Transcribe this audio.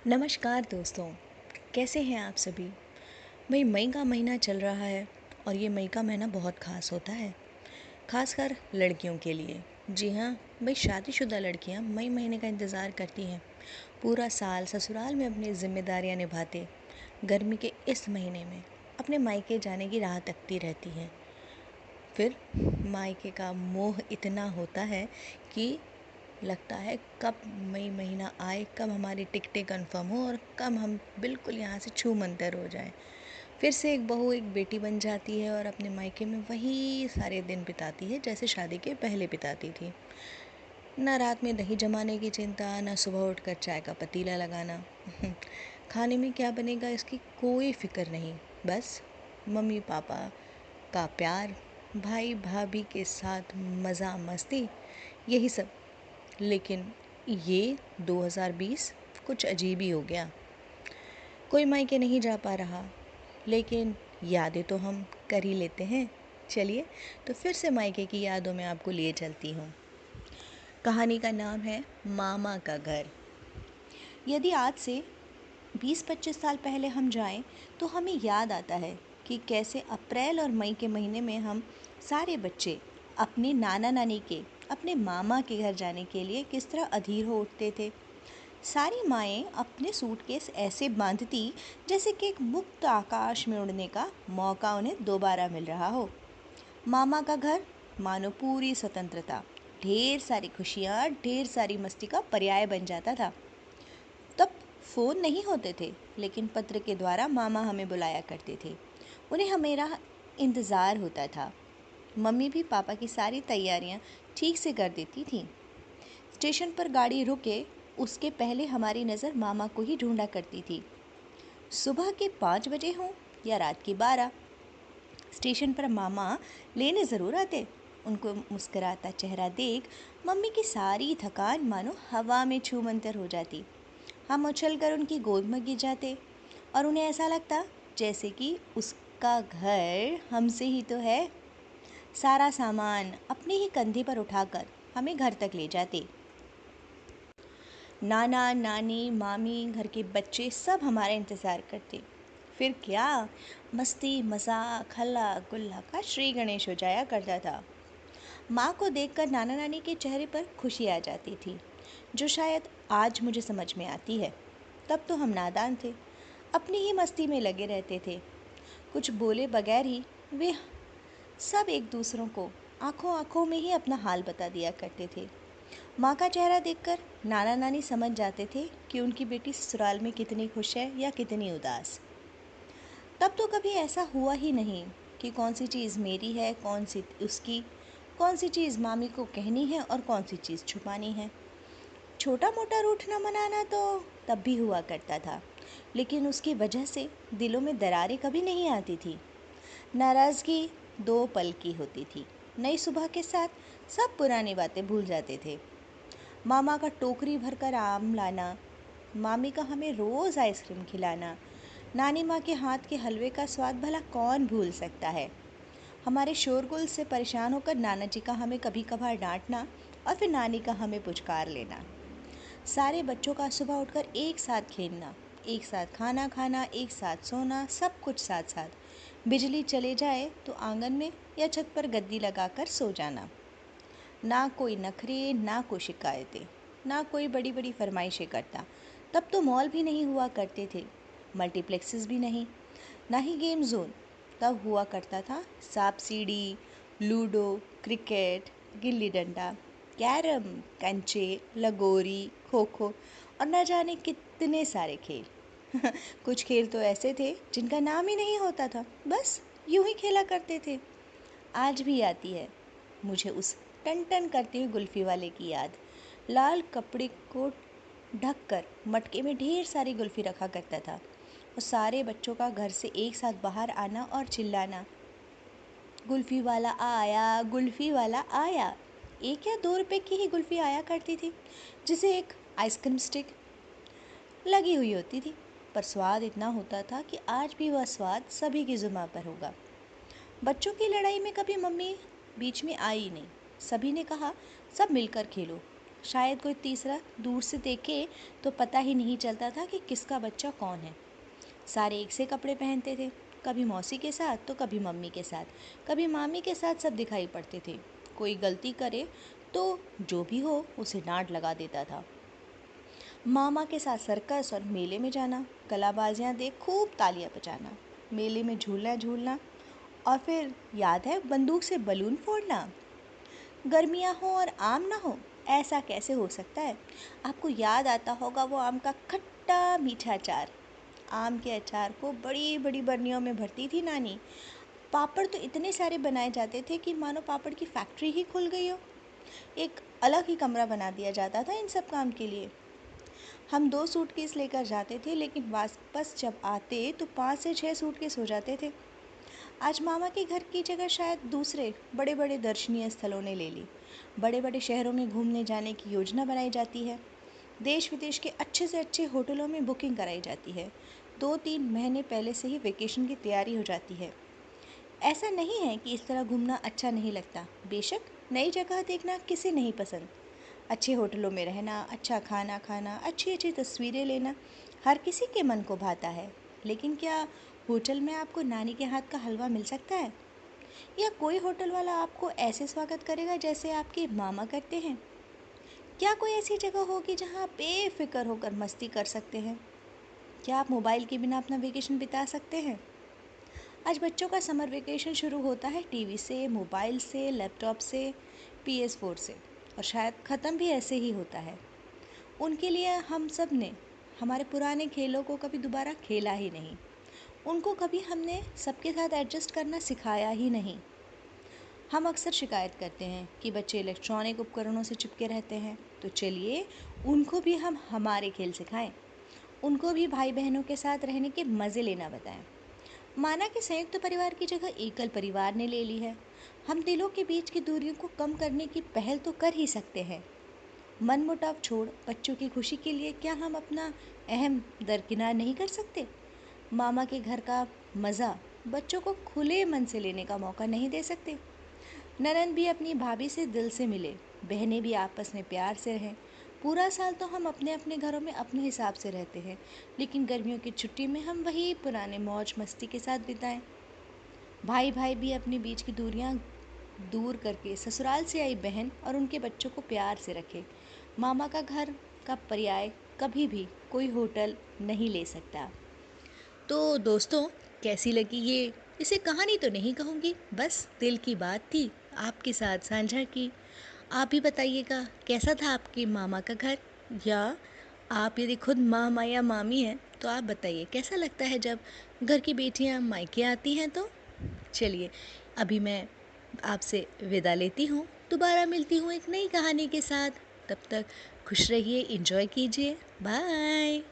नमस्कार दोस्तों, कैसे हैं आप सभी। भाई मई का महीना चल रहा है और ये मई का महीना बहुत ख़ास होता है, ख़ासकर लड़कियों के लिए। जी हाँ, भाई शादीशुदा लड़कियां मई महीने का इंतज़ार करती हैं। पूरा साल ससुराल में अपनी जिम्मेदारियां निभाते गर्मी के इस महीने में अपने मायके जाने की राह तकती रहती हैं। फिर मायके का मोह इतना होता है कि लगता है कब मई महीना आए, कब हमारी टिकटें कंफर्म हो और कब हम बिल्कुल यहाँ से छू मंतर हो जाएं। फिर से एक बहू एक बेटी बन जाती है और अपने मायके में वही सारे दिन बिताती है जैसे शादी के पहले बिताती थी। ना रात में दही जमाने की चिंता, ना सुबह उठकर चाय का पतीला लगाना। खाने में क्या बनेगा इसकी कोई फिक्र नहीं। बस मम्मी पापा का प्यार, भाई भाभी के साथ मज़ा मस्ती, यही सब। लेकिन ये 2020 कुछ अजीब ही हो गया। कोई मायके नहीं जा पा रहा, लेकिन यादें तो हम कर ही लेते हैं। चलिए तो फिर से मायके की यादों में आपको लिए चलती हूँ। कहानी का नाम है मामा का घर। यदि आज से 20-25 साल पहले हम जाएं तो हमें याद आता है कि कैसे अप्रैल और मई के महीने में हम सारे बच्चे अपने नाना नानी के, अपने मामा के घर जाने के लिए किस तरह अधीर हो उठते थे। सारी माएँ अपने सूटकेस ऐसे बांधती जैसे कि एक मुक्त आकाश में उड़ने का मौका उन्हें दोबारा मिल रहा हो। मामा का घर मानो पूरी स्वतंत्रता, ढेर सारी खुशियाँ, ढेर सारी मस्ती का पर्याय बन जाता था। तब फ़ोन नहीं होते थे, लेकिन पत्र के द्वारा मामा हमें बुलाया करते थे। उन्हें हमेरा इंतज़ार होता था। मम्मी भी पापा की सारी तैयारियां ठीक से कर देती थीं। स्टेशन पर गाड़ी रुके उसके पहले हमारी नज़र मामा को ही ढूंढा करती थी। सुबह के 5 बजे हों या रात के 12, स्टेशन पर मामा लेने ज़रूर आते। उनको मुस्कुराता चेहरा देख मम्मी की सारी थकान मानो हवा में छूमंतर हो जाती। हम उछलकर उनकी गोद में गिर जाते और उन्हें ऐसा लगता जैसे कि उसका घर हमसे ही तो है। सारा सामान अपने ही कंधे पर उठाकर हमें घर तक ले जाते। नाना नानी मामी घर के बच्चे सब हमारा इंतज़ार करते। फिर क्या मस्ती मजाक हल्ला गुल्ला का श्री गणेश हो जाया करता था। माँ को देखकर नाना नानी के चेहरे पर खुशी आ जाती थी, जो शायद आज मुझे समझ में आती है। तब तो हम नादान थे, अपनी ही मस्ती में लगे रहते थे। कुछ बोले बगैर ही वे सब एक दूसरों को आंखों आंखों में ही अपना हाल बता दिया करते थे। माँ का चेहरा देखकर नाना नानी समझ जाते थे कि उनकी बेटी ससुराल में कितनी खुश है या कितनी उदास। तब तो कभी ऐसा हुआ ही नहीं कि कौन सी चीज़ मेरी है, कौन सी उसकी, कौन सी चीज़ मामी को कहनी है और कौन सी चीज़ छुपानी है। छोटा मोटा रूठना मनाना तो तब भी हुआ करता था, लेकिन उसकी वजह से दिलों में दरारें कभी नहीं आती थी। नाराज़गी 2 पल की होती थी। नई सुबह के साथ सब पुरानी बातें भूल जाते थे। मामा का टोकरी भरकर आम लाना, मामी का हमें रोज़ आइसक्रीम खिलाना, नानी माँ के हाथ के हलवे का स्वाद भला कौन भूल सकता है। हमारे शोरगुल से परेशान होकर नाना जी का हमें कभी कभार डांटना और फिर नानी का हमें पुचकार लेना। सारे बच्चों का सुबह उठकर एक साथ खेलना, एक साथ खाना खाना, एक साथ सोना, सब कुछ साथ साथ। बिजली चले जाए तो आंगन में या छत पर गद्दी लगाकर सो जाना। ना कोई नखरे, ना कोई शिकायतें, ना कोई बड़ी बड़ी फरमाइशें करता। तब तो मॉल भी नहीं हुआ करते थे, मल्टीप्लेक्सेस भी नहीं, ना ही गेम जोन। तब हुआ करता था सांप सीढ़ी, ludo, cricket, gilli danda, carrom, कंचे, लगोरी, खो खो और न जाने कितने सारे खेल। कुछ खेल तो ऐसे थे जिनका नाम ही नहीं होता था, बस यूं ही खेला करते थे। आज भी आती है मुझे उस टन टन करती हुई कुल्फ़ी वाले की याद। लाल कपड़े को ढककर मटके में ढेर सारी कुल्फ़ी रखा करता था और सारे बच्चों का घर से एक साथ बाहर आना और चिल्लाना, कुल्फ़ी वाला आया, कुल्फ़ी वाला आया। 1 या 2 रुपए की ही कुल्फ़ी आया करती थी, जिसे एक आइसक्रीम स्टिक लगी हुई होती थी, पर स्वाद इतना होता था कि आज भी वह स्वाद सभी की ज़ुबान पर होगा। बच्चों की लड़ाई में कभी मम्मी बीच में आई नहीं। सभी ने कहा सब मिलकर खेलो। शायद कोई तीसरा दूर से देखे तो पता ही नहीं चलता था कि किसका बच्चा कौन है। सारे एक से कपड़े पहनते थे, कभी मौसी के साथ तो कभी मम्मी के साथ, कभी मामी के साथ सब दिखाई पड़ते थे। कोई गलती करे तो जो भी हो उसे डांट लगा देता था। मामा के साथ सर्कस और मेले में जाना, कलाबाजियाँ देख खूब तालियां बजाना, मेले में झूलना झूलना, और फिर याद है बंदूक से बलून फोड़ना। गर्मियाँ हो और आम ना हो, ऐसा कैसे हो सकता है। आपको याद आता होगा वो आम का खट्टा मीठा अचार। आम के अचार को बड़ी बड़ी बर्नियों में भरती थी नानी। पापड़ तो इतने सारे बनाए जाते थे कि मानो पापड़ की फैक्ट्री ही खुल गई हो। एक अलग ही कमरा बना दिया जाता था इन सब काम के लिए। हम 2 सूटकेस लेकर जाते थे, लेकिन वापस जब आते तो 5 से 6 सूटकेस हो जाते थे। आज मामा के घर की जगह शायद दूसरे बड़े बड़े दर्शनीय स्थलों ने ले ली। बड़े बड़े शहरों में घूमने जाने की योजना बनाई जाती है। देश विदेश के अच्छे से अच्छे होटलों में बुकिंग कराई जाती है। 2-3 महीने पहले से ही वेकेशन की तैयारी हो जाती है। ऐसा नहीं है कि इस तरह घूमना अच्छा नहीं लगता। बेशक नई जगह देखना किसे नहीं पसंद। अच्छे होटलों में रहना, अच्छा खाना खाना, अच्छी अच्छी तस्वीरें लेना हर किसी के मन को भाता है। लेकिन क्या होटल में आपको नानी के हाथ का हलवा मिल सकता है? या कोई होटल वाला आपको ऐसे स्वागत करेगा जैसे आपके मामा करते हैं? क्या कोई ऐसी जगह होगी जहां आप बेफिक्र होकर मस्ती कर सकते हैं? क्या आप मोबाइल के बिना अपना वेकेशन बिता सकते हैं? आज बच्चों का समर वेकेशन शुरू होता है टीवी से, मोबाइल से, लैपटॉप से, PS4 से, और शायद ख़त्म भी ऐसे ही होता है। उनके लिए हम सब ने हमारे पुराने खेलों को कभी दोबारा खेला ही नहीं। उनको कभी हमने सबके साथ एडजस्ट करना सिखाया ही नहीं। हम अक्सर शिकायत करते हैं कि बच्चे इलेक्ट्रॉनिक उपकरणों से चिपके रहते हैं, तो चलिए उनको भी हम हमारे खेल सिखाएं। उनको भी भाई बहनों के साथ रहने के मज़े लेना बताएं। माना कि संयुक्त परिवार की जगह एकल परिवार ने ले ली है। हम दिलों के बीच की दूरियों को कम करने की पहल तो कर ही सकते हैं। मनमुटाव छोड़ बच्चों की खुशी के लिए क्या हम अपना अहम दरकिनार नहीं कर सकते? मामा के घर का मज़ा बच्चों को खुले मन से लेने का मौका नहीं दे सकते? ननद भी अपनी भाभी से दिल से मिले, बहनें भी आपस में प्यार से रहें। पूरा साल तो हम अपने अपने घरों में अपने हिसाब से रहते हैं, लेकिन गर्मियों की छुट्टी में हम वही पुराने मौज मस्ती के साथ बिताएं। भाई भाई भी अपने बीच की दूरियां दूर करके ससुराल से आई बहन और उनके बच्चों को प्यार से रखे। मामा का घर का पर्याय कभी भी कोई होटल नहीं ले सकता। तो दोस्तों, कैसी लगी ये? इसे कहानी तो नहीं कहूँगी, बस दिल की बात थी, आपके साथ साझा की। आप भी बताइएगा कैसा था आपके मामा का घर, या आप यदि खुद मामा या मामी हैं तो आप बताइए कैसा लगता है जब घर की बेटियां मायके आती हैं। तो चलिए, अभी मैं आपसे विदा लेती हूँ। दोबारा मिलती हूँ एक नई कहानी के साथ। तब तक खुश रहिए, एंजॉय कीजिए। बाय।